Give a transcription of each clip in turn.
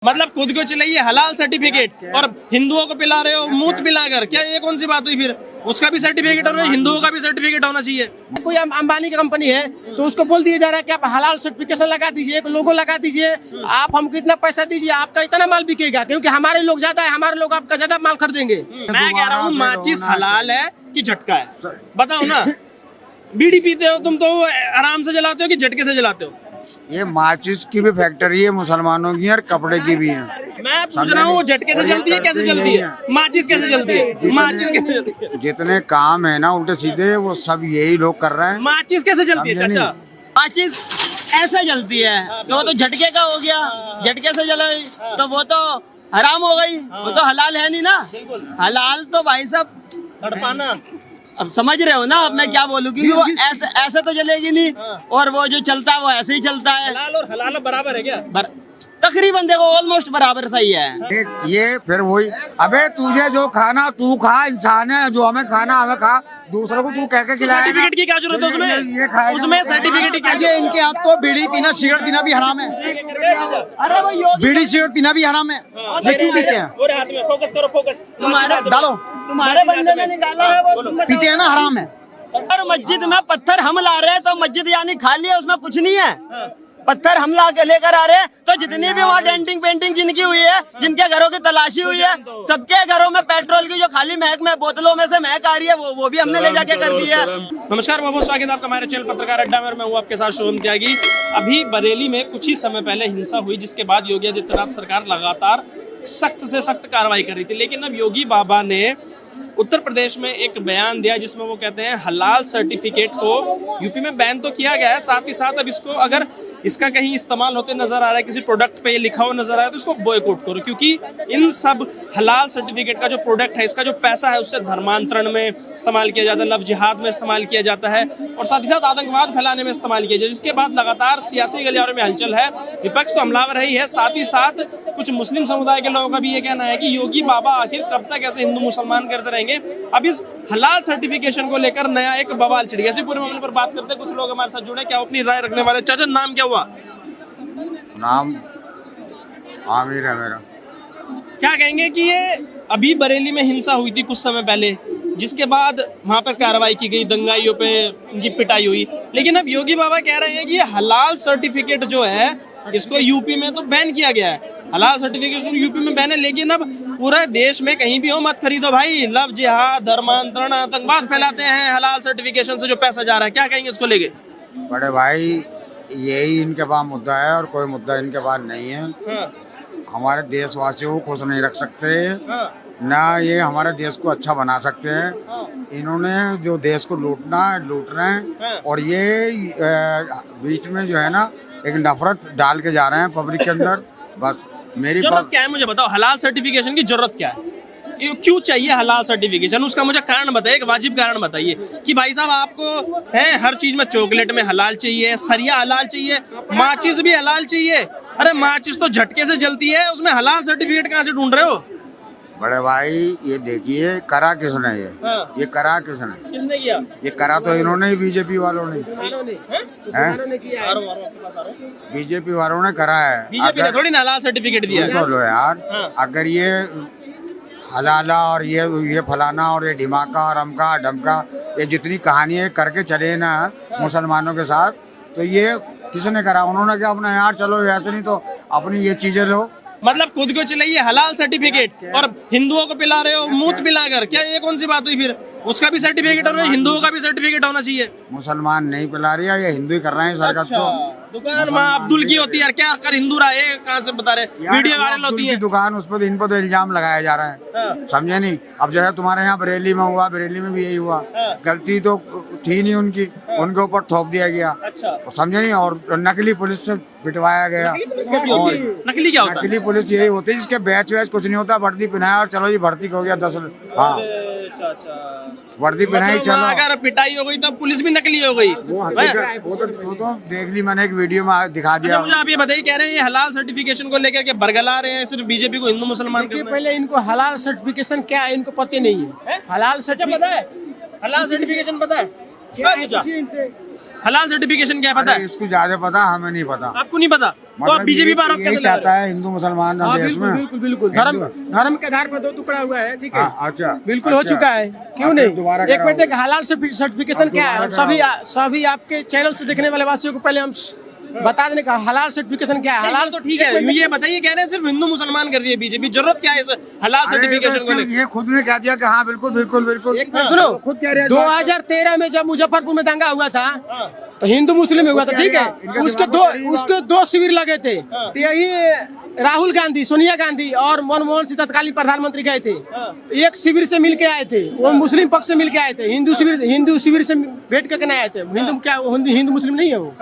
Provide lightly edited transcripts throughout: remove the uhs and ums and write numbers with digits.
मतलब खुद को चलाइए हलाल सर्टिफिकेट और हिंदुओं को पिला रहे हो मूत पिलाकर, क्या ये कौन सी बात हुई? फिर उसका भी सर्टिफिकेट होना चाहिए, हिंदुओं का भी सर्टिफिकेट होना चाहिए। कोई अंबानी की कंपनी है तो उसको बोल दिया जा रहा है कि आप हलाल सर्टिफिकेशन लगा दीजिए, एक लोगो लगा दीजिए, आप हमको इतना पैसा दीजिए, आपका इतना माल बिकेगा, क्योंकि हमारे लोग ज्यादा है, हमारे लोग आपका ज्यादा माल खरीदेंगे। मैं कह रहा हूँ माचिस हलाल है कि झटका है, बताओ ना। बीड़ी पीते हो तुम तो आराम से जलाते हो कि झटके से जलाते हो? ये माचिस की भी फैक्ट्री है मुसलमानों की और कपड़े की भी है। मैं पूछ रहा हूँ वो झटके से जलती है कैसे जलती है? माचिस कैसे जलती है? माचिस कैसे जलती है? जितने काम है ना उल्टे सीधे वो सब यही लोग कर रहे हैं। माचिस कैसे जलती है समझे चाचा? माचिस ऐसे जलती है तो वो तो झटके का हो गया, झटके से जलाई तो वो तो हराम हो गई, वो तो हलाल है नहीं ना। हलाल तो भाई साहब तड़पाना, अब समझ रहे हो ना अब मैं क्या बोलूँ, क्योंकि वो ऐसे ऐसे तो जलेगी नहीं और वो जो चलता है वो ऐसे ही चलता है। हलाल और हलाल बराबर है क्या? तकरीबन देखो ऑलमोस्ट बराबर सही है। ये फिर वही, अबे तुझे जो खाना तू खा, इंसान है, जो हमें खाना हमें खा, दूसरों को तू कह के खिलाएगा। सर्टिफिकेट की क्या जरूरत है उसमें? उसमें सर्टिफिकेट की क्या? ये इनके हाथ तो बीड़ी पीना सिगरेट पीना भी हराम है, अरे वो योगी बीड़ी सिगरेट पीना भी हराम है, ये क्यों पीते हैं? और हाथ में फोकस करो, फोकस डालो, तुम्हारे बंदे ने निकाला है वो तुम पीते हैं ना, हराम है। और मस्जिद में पत्थर हम ला रहे हैं तो मस्जिद यानी खाली है, उसमें कुछ नहीं है। पत्थर हम ला के लेकर आ रहे हैं तो जितनी भी वहाँ डेंटिंग पेंटिंग जिनकी हुई है, जिनके घरों की तलाशी हुई है, सबके घरों में पेट्रोल की जो खाली महक में बोतलों में से महक आ रही है वो भी हमने ले जाके कर दी है। नमस्कार, बहुत बहुत स्वागत है आपका हमारे चैनल पत्रकार अड्डा में। मैं हूँ आपके साथ शुभम त्यागी। अभी बरेली में कुछ ही समय पहले हिंसा हुई, जिसके बाद योगी आदित्यनाथ सरकार लगातार सख्त से सख्त कार्रवाई कर रही थी, लेकिन अब योगी बाबा ने उत्तर प्रदेश में एक बयान दिया जिसमें वो कहते हैं हलाल सर्टिफिकेट को यूपी में बैन तो किया गया है, साथ ही साथ अब इसको अगर इसका कहीं इस्तेमाल होते नजर आ रहा है, किसी प्रोडक्ट पे ये लिखा हुआ नजर आ रहा है तो इसको बॉयकॉट करो, क्योंकि इन सब हलाल सर्टिफिकेट का जो प्रोडक्ट है, इसका जो पैसा है उससे धर्मांतरण में इस्तेमाल किया जाता है, लव जिहाद में इस्तेमाल किया जाता है और साथ ही साथ आतंकवाद फैलाने में इस्तेमाल किया जाता है, जिसके बाद लगातार सियासी गलियारों में हलचल है। विपक्ष तो हमलावर रही है, साथ ही साथ कुछ मुस्लिम समुदाय के लोगों का भी ये कहना है कि योगी बाबा आखिर कब तक ऐसे हिंदू मुसलमान करते रहेंगे। अब इस हलाल सर्टिफिकेशन को लेकर नया एक बवाल छिड़ गया। इसी पूरे मामले पर बात करते हैं, कुछ लोग हमारे साथ जुड़े, क्या अपनी राय रखने वाले। चाचा नाम क्या हुआ? नाम आमिर है मेरा। क्या कहेंगे कि ये अभी बरेली में हिंसा हुई थी कुछ समय पहले, जिसके बाद वहां पर कार्रवाई की गई, दंगाइयों पे उनकी पिटाई हुई, लेकिन अब योगी बाबा कह रहे हैं कि ये हलाल सर्टिफिकेट जो है इसको यूपी में तो बैन किया गया है, हलाल सर्टिफिकेट यूपी में बैन है, लेकिन अब पूरे देश में कहीं भी हो मत खरीदो भाई, लव जिहाद धर्मांतरण आतंकवाद फैलाते हैं हलाल सर्टिफिकेशन से जो पैसा जा रहा है। क्या कहेंगे इसको लेके? बड़े भाई यही इनके पास मुद्दा है और कोई मुद्दा इनके पास नहीं है। हमारे देशवासियों को खुश नहीं रख सकते, ना ये हमारे देश को अच्छा बना सकते हैं। इन्होंने जो देश को लूट रहे हैं और ये बीच में जो है ना एक नफरत डाल के जा रहे हैं पब्लिक के अंदर। बस मेरी जरूरत क्या है मुझे बताओ, हलाल सर्टिफिकेशन की जरूरत क्या है? क्यों चाहिए हलाल सर्टिफिकेशन? उसका मुझे कारण बताइए, एक वाजिब कारण बताइए कि भाई साहब आपको है हर चीज में, चॉकलेट में हलाल चाहिए, सरिया हलाल चाहिए, माचिस भी हलाल चाहिए। अरे माचिस तो झटके से जलती है, उसमें हलाल सर्टिफिकेट कहाँ से ढूंढ रहे हो? बड़े भाई ये देखिए करा किसने, ये करा किसने? किसने किया? ये करा तो इन्होंने ही, बीजेपी वालों ने। बीजेपी वालों ने करा है, बीजेपी ने थोड़ी ना हलाल सर्टिफिकेट दिया है। बोलो यार, अगर ये हलाला और ये फलाना और ये ढिमाका और अमका डमका ये जितनी कहानियां करके चले ना मुसलमानों के साथ, तो ये किसने करा? उन्होंने क्या अपना यार चलो ऐसे नहीं तो अपनी ये चीजें लो। मतलब खुद को चलाइए हलाल सर्टिफिकेट और हिंदुओं को पिला रहे हो मूत पिलाकर, क्या ये कौन सी बात हुई? फिर उसका भी सर्टिफिकेट होना चाहिए, हिंदुओं का भी सर्टिफिकेट होना चाहिए। मुसलमान नहीं पिला रही है, ये हिंदू ही कर रहे हैं इस हरकत को। दुकान माँ अब्दुल की होती है यार, क्या कर हिंदू रहा है? कहाँ से बता रहे? वीडियो वायरल होती है दुकान, उस पर इन पर तो इल्जाम लगाया जा रहा है, समझे नहीं? अब जो है तुम्हारे यहाँ बरेली में हुआ, बरेली में भी यही हुआ, गलती तो थी नहीं उनकी, उनके ऊपर थोप दिया गया, समझे नहीं? और नकली पुलिस से पिटवाया गया। नकली क्या होता है? नकली पुलिस यही होती है जिसके बैच वैच कुछ नहीं होता, वर्दी पहनाया और चलो जी भर्ती हो गया 10। हाँ वर्दी पहनाई चलो। अगर पिटाई हो गई तो पुलिस भी नकली हो गई। वो तो देख ली मैंने, एक वीडियो में दिखा दिया। मुझे आप ये बताइए, कह रहे हैं ये हलाल सर्टिफिकेशन को लेकर के बरगला रहे हैं सिर्फ बीजेपी को हिंदू मुसलमान करना है। पहले इनको हलाल सर्टिफिकेशन क्या है इनको पता नहीं है। हलाल पता है? हलाल सर्टिफिकेशन पता है? हलाल सर्टिफिकेशन क्या पता है? इसको ज्यादा पता, हमें नहीं पता। आपको नहीं पता? तो आप बीजेपी पर आरोप यही कैसे लगा चाहता रहे है हिंदू मुसलमान हाँ देश बिल्कुल में। बिल्कुल बिल्कुल धर्म के आधार पर दो टुकड़ा हुआ है, ठीक है। अच्छा बिल्कुल हो अच्छा। चुका है, क्यों अब नहीं। दोबारा एक मिनट कराओ। देख, हलाल सर्टिफिकेशन अब क्या है, दोबारा सभी आपके चैनल से देखने वाले वासियों को पहले हम बता देने का हलाल सर्टिफिकेशन क्या है। हलाल हलाल तो ठीक है, ये बताइए, कह रहे हैं सिर्फ हिंदू मुसलमान कर रही है बीजेपी, जरूरत क्या है इस हलाल अरे सर्टिफिकेशन को तो लेकर? ये खुद ने कह दिया कि हाँ बिल्कुल बिल्कुल बिल्कुल। सुनो, खुद कह रहे हैं 2013 में जब मुजफ्फरपुर में दंगा हुआ था तो हिंदू मुस्लिम में हुआ था, ठीक है। इनका उसके दो शिविर लगे थे, तो यही राहुल गांधी, सोनिया गांधी और मनमोहन सिंह तत्कालीन प्रधानमंत्री गए थे। एक शिविर से मिल के आए थे, वो मुस्लिम पक्ष से मिल के आए थे, हिंदू शिविर से भेंट करके नहीं आए थे। हिंदू मुस्लिम नहीं है वो।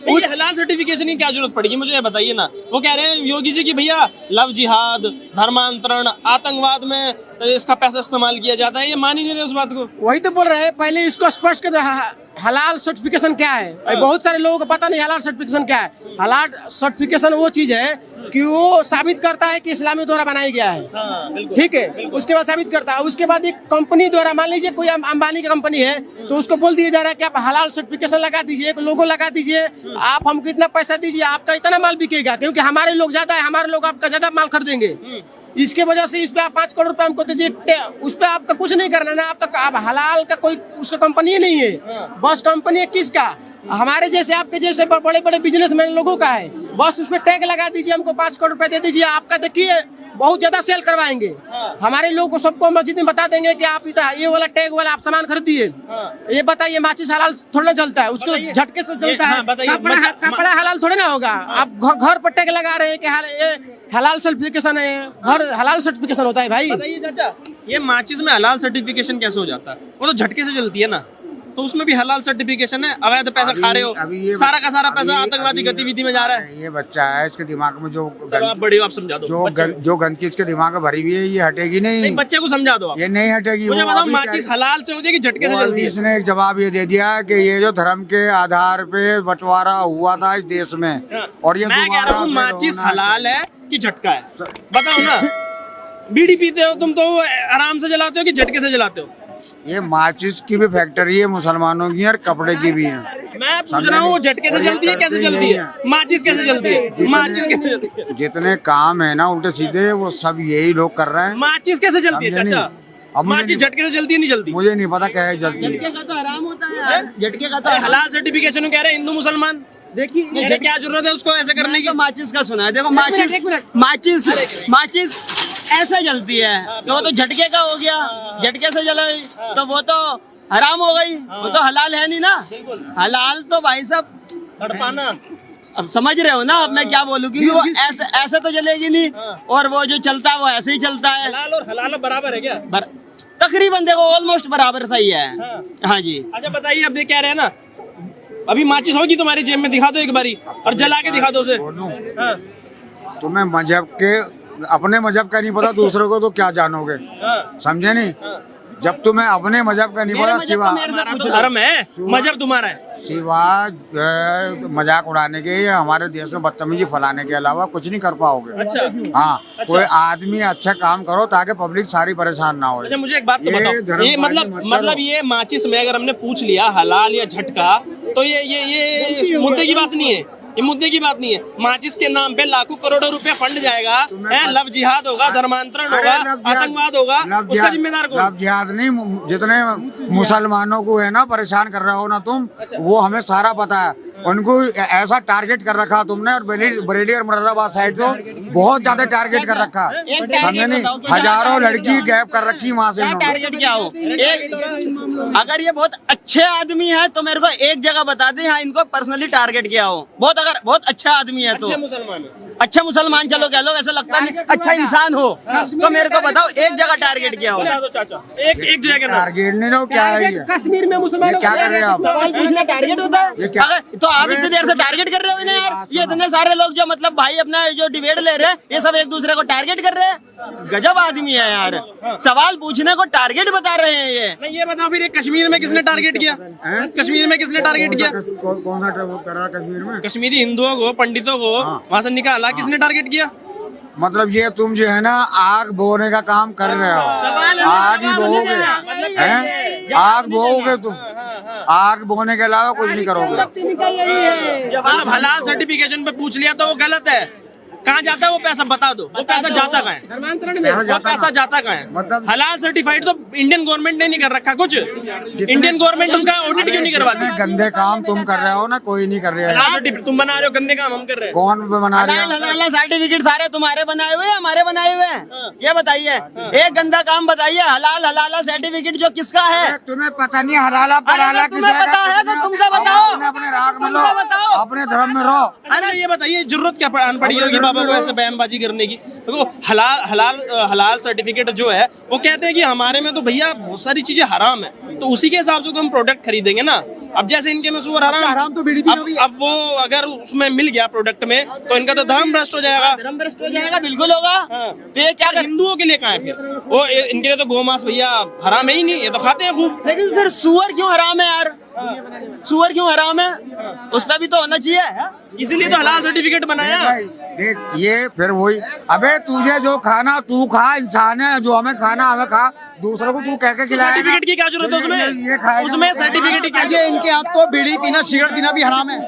उस हलाल सर्टिफिकेशन की क्या जरूरत पड़ेगी, मुझे ये बताइए ना। वो कह रहे हैं योगी जी की भैया लव जिहाद, धर्मांतरण, आतंकवाद में इसका पैसा इस्तेमाल किया जाता है, ये मान ही नहीं रहे उस बात को। वही तो बोल रहे हैं, पहले इसको स्पष्ट कर हलाल सर्टिफिकेशन क्या है। बहुत सारे लोगों को पता नहीं हलाल सर्टिफिकेशन क्या है। हलाल सर्टिफिकेशन वो चीज है कि वो साबित करता है कि इस्लामी द्वारा बनाया गया है, ठीक है। उसके बाद साबित करता है, उसके बाद एक कंपनी द्वारा, मान लीजिए कोई अंबानी की कंपनी है, तो उसको बोल दिया जा रहा है कि आप हलाल सर्टिफिकेशन लगा दीजिए, एक लोगो लगा दीजिए, आप हमको इतना पैसा दीजिए, आपका इतना माल बिकेगा, क्योंकि हमारे लोग ज्यादा है, हमारे लोग आपका ज्यादा माल खरीदेंगे। इसके वजह से इस पे आप 5 करोड़ रुपए हमको दीजिए, उस पे आपका कुछ नहीं करना ना, आपका आप हलाल का कोई उसका कंपनी नहीं है, बस कंपनी है किसका, हमारे जैसे आपके जैसे बड़े बड़े बिजनेसमैन लोगों का है। बस उस पे टैग लगा दीजिए, हमको 5 करोड़ रुपए दे दीजिए, आपका देखिए बहुत ज्यादा सेल करवाएंगे। हमारे लोगों को सबको मस्जिद में बता देंगे कि आप ये वाला टैग वाला आप सामान खरीदिए। ये बताइए, माचिस हलाल थोड़ा ना चलता है, उसको झटके से चलता है। कपड़ा हलाल थोड़े ना होगा। आप घर पर टैग लगा रहे हैं कि ये हलाल सर्टिफिकेशन है, घर हलाल सर्टिफिकेशन होता है भाई। बताइए चाचा, ये माचिस में हलाल सर्टिफिकेशन कैसे हो जाता है? वो तो झटके से चलती है ना, तो उसमें भी हलाल सर्टिफिकेशन है। अवैध पैसा खा रहे हो, सारा का सारा पैसा आतंकवादी गतिविधि में जा रहा है। ये बच्चा है, इसके दिमाग में जो चलो आप बड़े हो, आप समझा दो जो गंदगी इसके दिमाग में भरी हुई है, ये हटेगी नहीं। बच्चे को समझा दो आप। ये नहीं हटेगी। मुझे वो बताओ, अभी माचिस हलाल से होती है कि झटके से वो चलती अभी है? इसने एक जवाब ये दे दिया कि ये जो धर्म के आधार पे बंटवारा हुआ था इस देश में, और ये मैं कह रहा हूँ दोबारा माचिस फिर होना हलाल है कि झटका है, बताओ ना। बीड़ी पीते हो तुम तो आराम से जलाते हो कि झटके से जलाते हो? ये माचिस की भी फैक्ट्री है मुसलमानों की और कपड़े की भी है। मैं पूछ रहा हूँ, वो झटके से जलती है कैसे जलती है? माचिस कैसे जलती है? माचिस कैसे जलती है? जितने काम है ना उल्टे सीधे, वो सब यही लोग कर रहे हैं। माचिस कैसे जलती है समझे चाचा? नहीं। अब मुझे माचिस नहीं- झटके से जलती है नहीं जलती? मुझे नहीं पता क्या है जल्दी। झटके का तो आराम होता है यार, झटके का तो अरे हलाल सर्टिफिकेशन कह रहे हैं हिंदू मुसलमान, देखिए ये क्या जरूरत है उसको ऐसे करने की? तो माचिस का सुना है, देखो एक मिनट। माचिस ऐसे जलती है, तो वो तो झटके का हो गया, झटके से जला तो वो तो हराम हो गई, वो तो हलाल है नहीं ना। हलाल तो भाई साहब तड़पाना। अब समझ रहे हो ना, अब मैं क्या बोलूं, क्योंकि वो ऐसे ऐसे तो जलेगी नहीं, और वो जो चलता है वो ऐसे ही चलता है। हलाल और हलाल बराबर है क्या? तकरीबन देखो ऑलमोस्ट बराबर सही है। हाँ जी। अच्छा बताइए, अब ये कह रहे हैं ना, अभी माचिस होगी तुम्हारी जेब में, दिखा दो एक बारी और जला के दिखा दो उसे। बोलूं, हाँ, तुम्हें मजहब के अपने मजहब का नहीं पता, दूसरे को तो क्या जानोगे? हाँ। समझे नहीं? जब तुम्हें अपने मजहब का नहीं मेरे पता, मजहब सिवा का मेरे से हमारा तो धर्म है, मजहब तुम्हारा है। सिवा मजाक उड़ाने के या हमारे देश में बदतमीजी फैलाने के अलावा कुछ नहीं कर पाओगे। अच्छा हाँ, कोई आदमी अच्छा काम करो ताकि पब्लिक सारी परेशान ना हो। अच्छा, मुझे एक बात तो ये बताओ, धर्म ये बाजी मतलब ये माचिस में अगर हमने पूछ लिया हलाल या झटका, तो ये मुद्दे की बात नहीं है, ये मुद्दे की बात नहीं है। माचिस के नाम पे लाखों करोड़ों रुपए फंड जाएगा, लव जिहाद होगा, धर्मांतरण होगा, आतंकवाद होगा, उसका जिम्मेदार कौन? लव जिहाद नहीं, जितने मुसलमानों को है ना परेशान कर रहे हो ना तुम, वो हमें सारा पता है। उनको ऐसा टारगेट कर रखा तुमने, और बरेली और मुरादाबाद साइड को बहुत ज्यादा टारगेट कर रखा, समझे नहीं? हजारों लड़की गैप कर रखी वहाँ से। टारगेट क्या हो? अगर ये बहुत अच्छे आदमी है तो मेरे को एक जगह बता दे, हाँ इनको पर्सनली टारगेट किया हो। अगर बहुत अच्छा आदमी है तो अच्छे मुसलमान है। अच्छा मुसलमान, चलो कह लो, ऐसा लगता नहीं अच्छा इंसान हो, तो मेरे को बताओ एक जगह टारगेट किया हो। बता दो चाचा, एक जगह के नाम। टारगेट नहीं लो, क्या है ये? कश्मीर में मुसलमानों क्या कर रहे हैं आप? सवाल पूछना टारगेट होता है? ये क्या? तो आप इतनी देर से टारगेट कर रहे हो इन्हें यार। ये इतने सारे लोग जो मतलब भाई अपना जो डिबेट ले रहे हैं, ये सब एक दूसरे को टारगेट कर रहे हैं। गजब आदमी है यार, सवाल पूछने को टारगेट बता रहे हैं ये। नहीं, ये बताओ फिर, ये कश्मीर में किसने टारगेट किया? कश्मीर में किसने टारगेट किया? कौन सा कर रहा कश्मीर में? कश्मीरी हिंदुओं को, पंडितों को वहां से निकाला, किसने टारगेट किया? मतलब ये तुम जो है ना आग बोने का काम कर रहे हो, आग ही बोओगे, हैं? आग बोओगे तुम, आग बोने के अलावा कुछ नहीं करोगे। जब आप हलाल सर्टिफिकेशन पे पूछ लिया तो वो गलत है। कहाँ जाता है वो पैसा, बता दो। वो पैसा जाता कहाँ है? वो पैसा जाता कहाँ है? मतलब हलाल सर्टिफाइड तो इंडियन गवर्नमेंट ने नहीं कर रखा कुछ। इंडियन गवर्नमेंट उसका ऑडिट क्यों नहीं करवाती? जितने गंदे काम तुम कर रहे हो ना, कोई नहीं कर रहा है। हलाल सर्टिफिकेट तुम बना रहे हो, गंदे काम हम कर रहे हैं। कौन बना रहे हो? सर्टिफिकेट सारे तुम्हारे बनाए हुए हैं, हमारे बनाए हुए हैं? ये बताइए, एक गंदा काम बताइए। हलाल हलाला सर्टिफिकेट जो किसका है? तुम्हें पता नहीं हलाला पलाला अरे तुम्हें पता है तो तुमसे बताओ। अपने राग में लो, तुमसे बताओ। अपने धर्म में रहो। अरे ये बताइए जरूरत क्या पड़ी होगी बाबा को ऐसे बयानबाजी करने की? देखो हलाल सर्टिफिकेट जो है वो कहते हैं कि हमारे में तो भैया बहुत सारी चीजें हराम है, तो उसी के हिसाब से तो हम प्रोडक्ट खरीदेंगे ना। अब जैसे इनके में सुअर हराम तो अब वो अगर उसमें मिल गया प्रोडक्ट में तो इनका तो धर्म भ्रष्ट हो जाएगा। धर्म भ्रष्ट हो जाएगा, बिल्कुल होगा। तो ये क्या कर... हिंदुओं के लिए कहाँ है फिर वो? इनके लिए तो गोमांस भैया हराम है ही नहीं, ये तो खाते हैं खूब। लेकिन फिर सुअर क्यों हराम है यार? सुअर क्यों हराम है? उसमें भी तो होना चाहिए। इसीलिए तो हलाल सर्टिफिकेट बनाया। भाई देख, ये फिर वही, अबे तुझे जो खाना तू खा, इंसान है, जो हमें खाना हमें खा, दूसरों को तू कह के खिलाएगा। सर्टिफिकेट की क्या जरूरत है उसमें? उसमें सर्टिफिकेट की क्या? ये इनके हाथ तो बीड़ी पीना सिगरेट पीना भी हराम है।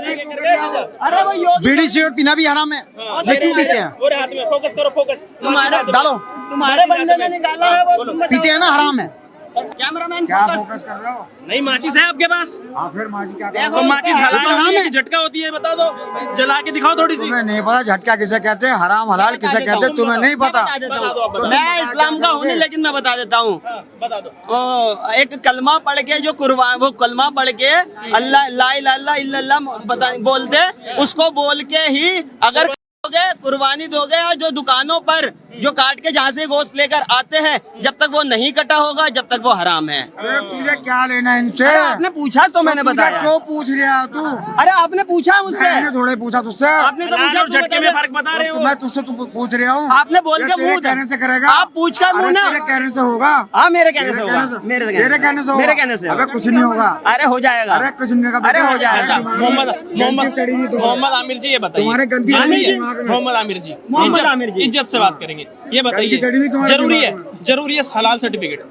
अरे वो योगी बीड़ी सिगरेट पीना भी हराम है। ये क्यों पीते हैं? और हाथ में फोकस करो, फोकस तुम्हारे डालो, तुम्हारे बंदे ने निकाला है वो, तुम बताओ। पीते हैं ना, हराम है। कैमरामैन क्या फोकस। फोकस कर रहे हो? नहीं माचिस है आपके पास? हाँ फिर माजी क्या कर देखो, रहे हो? तो माचिस हलाल हराम होती है है। कि झटका होती है बता दो, जला के दिखाओ थोड़ी सी। तुम्हें नहीं पता झटका किसे कहते हैं, हराम हलाल किसे कहते हैं, तुम्हें नहीं पता। बता दो, आप बता दो। मैं इस्लाम का हूँ नहीं, लेकिन मैं बता देता हूँ। बता दो। वो एक कलमा पढ़ के जो कुर्बान, वो कलमा पढ़ के अल्लाह ला इलाहा इल्लल्लाह पता नहीं बोलते, उसको बोल के ही अगर दोगे, कुर्बानी दोगे, और जो दुकानों पर जो काट के जहाँ से गोश्त लेकर आते हैं, जब तक वो नहीं कटा होगा जब तक वो हराम है। अरे तुझे क्या लेना है इनसे? अरे आपने पूछा तो मैंने तुझे बताया। क्यों पूछ रहा है तू? अरे आपने पूछा मुझसे, मैंने थोड़े पूछा तुझसे। आपने तो हलाल पूछा और तो झटके बता में दो। फर्क बता रहे हो। मैं तुझसे पूछ रहा हूँ। आपने बोल ये के तेरे मुंह कहने से करेगा? आप पूछ कर मुंह अरे ना। तेरे कहने से होगा? हाँ मेरे कहने से तेरे होगा, कहने से- मेरे तेरे कहने से होगा? मेरे कहने से अबे होगा। कुछ नहीं होगा। अरे हो जाएगा। अरे कुछ नहीं होगा। अरे हो जाएगा। अच्छा मोहम्मद मोहम्मद आमिर जी ये बताइए, तुम्हारे गंदी जरूरी चढ़ी है? दिमाग में। मोहम्मद आमिर जी, मोहम्मद इज्जत- आमिर जी। इज्जत से बात करेंगे। ये बताइए चढ़ी हुई तुम्हारे जरूरी है, दिमाग में। जरूरी है हलाल सर्टिफिकेट?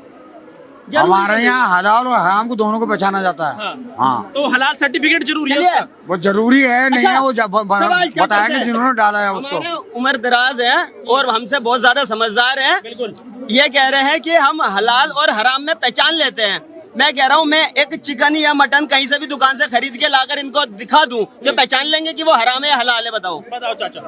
हमारे यहाँ हलाल और हराम को दोनों को पहचाना जाता है। हाँ। हाँ तो हलाल सर्टिफिकेट जरूरी है चलिए। उसका? वो जरूरी है नहीं अच्छा, है, वो जब सवाल चल बताएंगे सकते जिन्होंने डाला है उसको। हमारे उम्र दराज है और हमसे बहुत ज्यादा समझदार है। बिल्कुल। ये कह रहे हैं कि हम हलाल और हराम में पहचान लेते हैं। मैं कह रहा हूँ, मैं एक चिकन या मटन कहीं से भी दुकान से खरीद के लाकर इनको दिखा दूं तो पहचान लेंगे कि वो हराम है या हलाल है? बताओ। बताओ चाचा।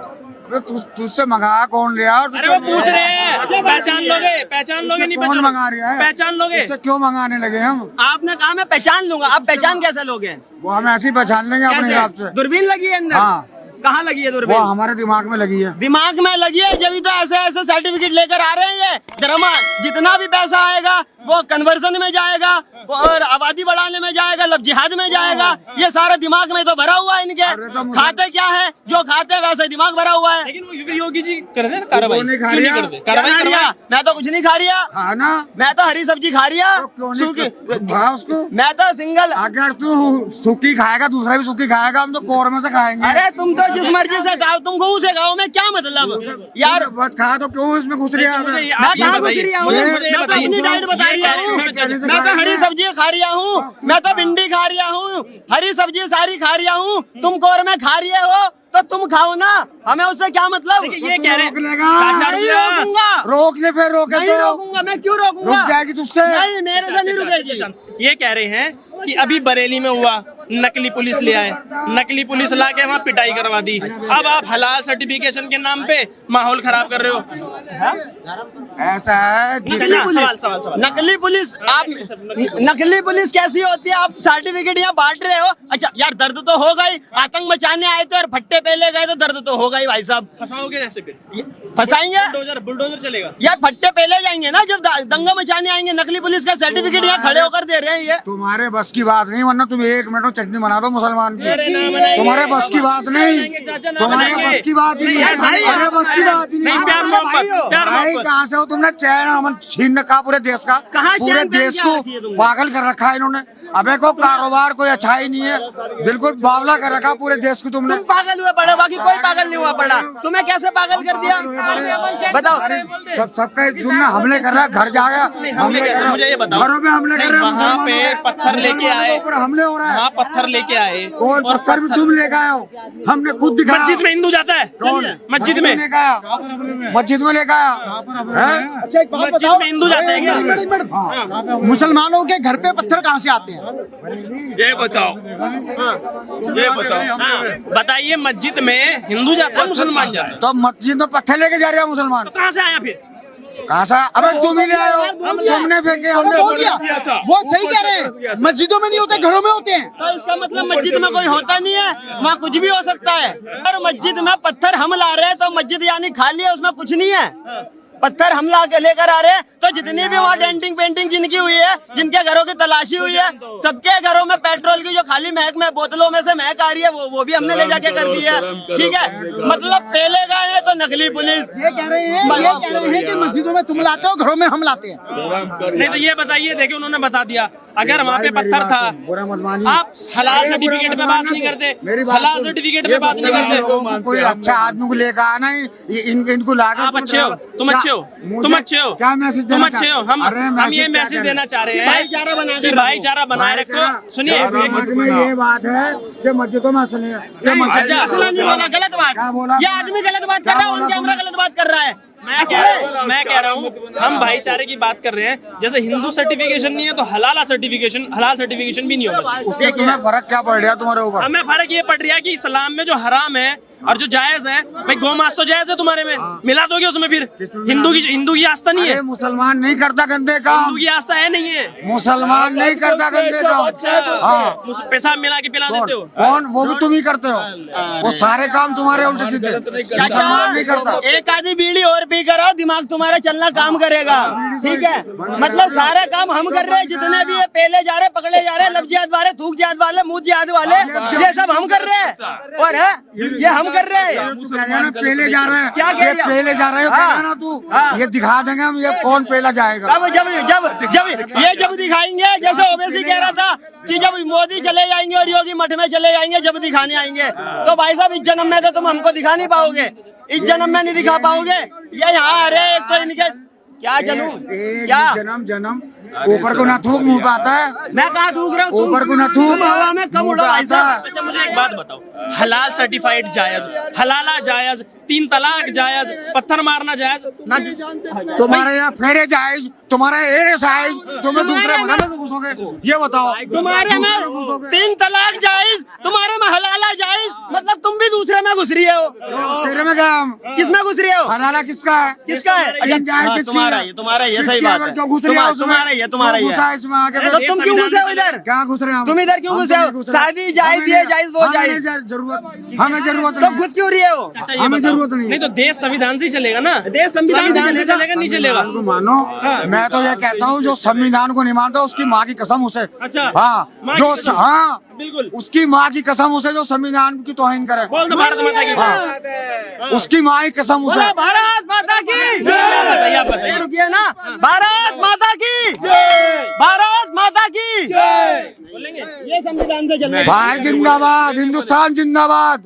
अबे तुझसे मंगा कौन लिया? और अरे वो पूछ रहे हैं, पहचान लोगे? पहचान लोगे नहीं? कौन मंगा रहा है? पहचान लोगे? तुझसे क्यों मंगाने लगे हम? आपने कहा मैं पहचान लूंगा, आप पहचान कैसे लोगे? वो हम ऐसे ही पहचान लेंगे अपने हिसाब से। दूरबीन लगी है अंदर? हाँ। कहाँ लगी है वो दूरबीन? हमारे दिमाग में लगी है। दिमाग में लगी है, जब तो ऐसे ऐसे सर्टिफिकेट लेकर आ रहे हैं। ये धर्मा जितना भी पैसा आएगा वो कन्वर्जन में जाएगा और आबादी बढ़ाने में जाएगा, लब जिहाद में जाएगा। ये सारा दिमाग में तो भरा हुआ है इनके। अरे तो मुझे- खाते क्या है? जो खाते हैं वैसे दिमाग भरा हुआ है। लेकिन वो फिर योगी जी कर दे ना कार्रवाई, वो नहीं खा क्यों नहीं रहा। करते कार्रवाई? क्या खा करवाई। रिया? मैं तो कुछ नहीं खा रिया, हाँ ना, मैं तो हरी सब्जी खा रिया। तो क्यों नहीं सूखी खा उसको? मैं तो सिंगल। अगर तू सूखी खाएगा दूसरा भी सूखी खाएगा, हम तो कौरमे से खाएंगे। अरे तुम तो जिस मर्जी से खाओ, तुम गऊ से खाओ, मैं क्या मतलब यार? बस खा तो क्यों इसमें घुस रहा मुझे है? ये- मैं आप ये कहाँ घुस बताइए, रही हूँ? मुझे ये मैं तो बताइए। अपनी डाइट बता ये रही कह रहे हूँ। हैं, चाचा, मैं तो हरी सब्जी खा रहा हूँ, मैं तो भिंडी खा रहा हूँ, हरी सब्जी सारी खा रहा हूँ। तुम कौरमे खा रहे हो तो तुम खाओ ना, हमें उससे क्या मतलब? देखिए, ये कह रहे रोक लेगा। हैं चाचा नहीं रुपया। रोकूंगा, रोकने फिर रोके नहीं तो रोकूंगा, मैं क्यों रोकूंगा? रुक जाएगी तुझसे। नहीं, मेरे से नहीं रुकेगी। ये कह रहे हैं कि अभी बरेली में हुआ, नकली पुलिस ले आए, नकली पुलिस ला के वहाँ पिटाई करवा दी। अब आप हलाल सर्टिफिकेशन के नाम पे माहौल खराब कर रहे हो। ऐसा है अच्छा, सवाल। नकली पुलिस, आप नकली पुलिस कैसी होती है? आप सर्टिफिकेट यहाँ बांट रहे हो। अच्छा यार, दर्द तो हो गई, आतंक मचाने आए थे और फट्टे पहले गए तो दर्द तो हो गई भाई साहब। फंसाओगे जैसे फिर फंसाएंगे बुलडोजर चलेगा। यार, फट्टे पहले जाएंगे ना जब दंगा मचाने आएंगे। नकली पुलिस का सर्टिफिकेट यहाँ खड़े होकर दे रहे हैं ये। तुम्हारे बस की बात नहीं, वरना तुम 1 मिनट में चटनी बना दो मुसलमान की। अरे ना बनाएंगे। तुम्हारे बस की बात नहीं, चाचा ना तुम्हारे बनाएंगे। बस की बात ही नहीं, ऐसा नहीं है। अरे बस की बात ही नहीं, प्यार मोहब्बत, प्यार भाई मोहब्बत। कहाँ से हो तुमने? चैन अमन छीन रखा पूरे देश का, कहाँ पूरे चैन देश क्या को रखी है तुमने? पागल कर रखा है इन्होंने। अबे को कारोबार कोई अच्छा ही नहीं है, बिल्कुल बावला कर रखा पूरे देश को तुमने। तुम पागल हुए पड़े, बाकी कोई पागल नहीं हुआ पड़ा। तुम्हें कैसे पागल कर दिया बताओ? सबका सुनना हमले कर रहा है, घर जा गया हमले कैसे, मुझे ये बताओ। घरों में हमले कर रहे हैं, वहाँ पे मुसलमानों पत्थर लेके आए, ऊपर हमले हो रहा है। वहाँ पत्थर लेके आए और पत्थर भी तुम लेके आए हो, हमने खुद दिखाया। मस्जिद में हिंदू जाता है, कौन? मस्जिद में, लेके आया, मस्जिद में लेके आया हैं? अच्छा एक बात मस्जिद में हिंदू जाते हैं क्या? मुसलमानों के घर पे पत्थर कहाँ से आते हैं? ये बताओ, ये बताओ। हाँ, बताइए, मस्जिद में हिंदू जाता है, मुसलमान जाता है, तो मस्जिद में पत्थर लेके जा रहे हैं मुसलमान। कहाँ से आया फिर? कहाँ से? अबे तुम ही ले आए हो, तुमने फेंके, हमने बोल दिया, वो सही कह रहे हैं, मस्जिदों में नहीं होते, घरों में होते हैं। तो इसका मतलब मस्जिद में कोई होता नहीं है, वहाँ कुछ भी हो सकता है। अगर मस्जिद में पत्थर हम ला रहे हैं तो मस्जिद यानी खाली है, उसमें कुछ नहीं है। पत्थर हम लेकर आ रहे हैं तो जितनी भी वहाँ डेंटिंग पेंटिंग जिनकी हुई है, जिनके घरों की तलाशी हुई है, सबके घरों में पेट्रोल की जो खाली महक में बोतलों में से महक आ रही है, वो भी हमने ले जाके कर दी है। ठीक है, मतलब पहले गए हैं तो नकली पुलिस। ये कह रहे हैं कि मस्जिदों में तुम लाते हो, घरों में हम लाते हैं। नहीं तो ये बताइए, देखिए उन्होंने बता दिया, अगर वहाँ पे पत्थर था, बुरा मत मानिए। आप हलाल सर्टिफिकेट पे बात नहीं करते, मेरी बात हलाल सुन। सर्टिफिकेट पे बात नहीं करते। कोई अच्छा आदमी को लेकर आना ही, इनको लाकर आप अच्छे हो, तुम अच्छे हो, तुम अच्छे हो, क्या मैसेज तुम देना अच्छे हो। हम ये मैसेज देना चाह रहे हैं भाईचारा बना के कि भाईचारा बनाए रखो। सुनिए, समाज में ये बात है कि मस्जिदों में असली है। अच्छा, असला नहीं बोला, गलत क्या बोला? बात। ये आदमी गलत बात कर रहा है, ऑन कैमरा गलत बात कर रहा है। मैं कह रहा हूँ हम भाईचारे की बात कर रहे हैं। जैसे हिंदू सर्टिफिकेशन नहीं है तो हलाल सर्टिफिकेशन भी नहीं होगा चाहिए। उससे तुम्हें फर्क क्या पड़ रहा है तुम्हारे ऊपर? हमें फर्क ये पड़ रहा है कि इस्लाम में जो हराम है और जो जायज है, भाई गौमांस तो जायज है, तुम्हारे में मिला दोगे उसमें फिर? हिंदू की आस्था नहीं है, अरे मुसलमान नहीं करता गंदे काम, हिंदू की आस्था है नहीं है। मुसलमान नहीं करता गंदे काम। हाँ, पेशाब मिला के पिला देते हो। कौन? वो भी तुम ही करते हो, वो सारे काम तुम्हारे उल्टे सीधे। मुसलमान नहीं करता। एक आधी बीड़ी और पी कर आओ, दिमाग तुम्हारा चलना काम करेगा। ठीक है, मतलब सारा काम हम कर रहे हैं, जितने भी ये पहले जा रहे, पकड़े जा रहे, लब जिहाद वाले, थूक जिहाद वाले, मुंह जिहाद वाले, ये सब हम कर रहे हैं। और है ये हम कर रहे हैं। तू कह रहा है ना पहले जा रहे हैं, क्या कह ये रहा? पहले जा रहे हो, कह रहा है ना तू, ये दिखा देंगे हम, ये कौन पहला जाएगा। अब जब दिखाएंगे, जैसे ओवैसी कह रहा था कि जब मोदी चले जाएंगे और योगी मठ में चले जाएंगे, जब दिखाने आएंगे, तो भाई साहब इस जन्म में तो तुम हमको दिखा नहीं पाओगे, इस जन्म में नहीं दिखा पाओगे। ये यहाँ आ रहे, एक तो इनके क्या चलूं क्या? जन्म ऊपर को ना थूक, मुंह पे आता है। मैं कहाँ थूक रहा हूँ? ऊपर को ना थूक, हवा में कम उड़ो भाई साहब। अच्छा, मुझे एक बात बताओ, हलाल सर्टिफाइड जायज, हलाला जायज, 3 तलाक जायज, पत्थर मारना जायज ना? तुम्हारे यहाँ फेरे जायज, तुम्हारा एरे जायज, तुम्हें दूसरे मकान में घुसोगे? ये बताओ, तुम्हारे में 3 तलाक जायज, तुम्हारे में हलाला जायज, मतलब तुम भी दूसरे में घुस रही हो। तेरे में क्या? किस में घुस रही हो? हलाला किसका है? किसका है? तीन जायज हाँ, किसकी तुम्हारा है? ये, तुम्हारा ये, सही किसकी बात है? है। क्यों घुस रही है उसमें? तुम्हारा ये, तुम्हारा क्यों ये। घुसा है इसमें आके? तो तुम क्यों घुसे हो इधर? क्या घुस रहे हैं हम? तुम इधर क्यों हम घुसे हो? नहीं घुस रहे। शादी जायज, ये जायज, वो जायज। हमें जरूरत तो नहीं। घुस क्यों रही है वो? अच्छा, ये हमें बताओ। जरूरत नहीं। नहीं तो देश संविधान से ही चलेगा ना? देश संविधान से चलेगा, नहीं चलेगा? को मानो, मैं तो ये कहता हूँ जो संविधान को नहीं मानता उसकी माँ की कसम उसे। अच्छा, हाँ, माँ जो की कसम। हाँ बिल्कुल, उसकी माँ की कसम उसे जो संविधान की तौहीन करे। बोल दो भारत माता की। हाँ, उसकी माँ की कसम उसे। भारत माता की बताइए, आप बताइए। रुकिए ना। भारत माता की, भारत माता की बोलेंगे ये संविधान से चलना। भारत जिंदाबाद, हिंदुस्तान जिंदाबाद।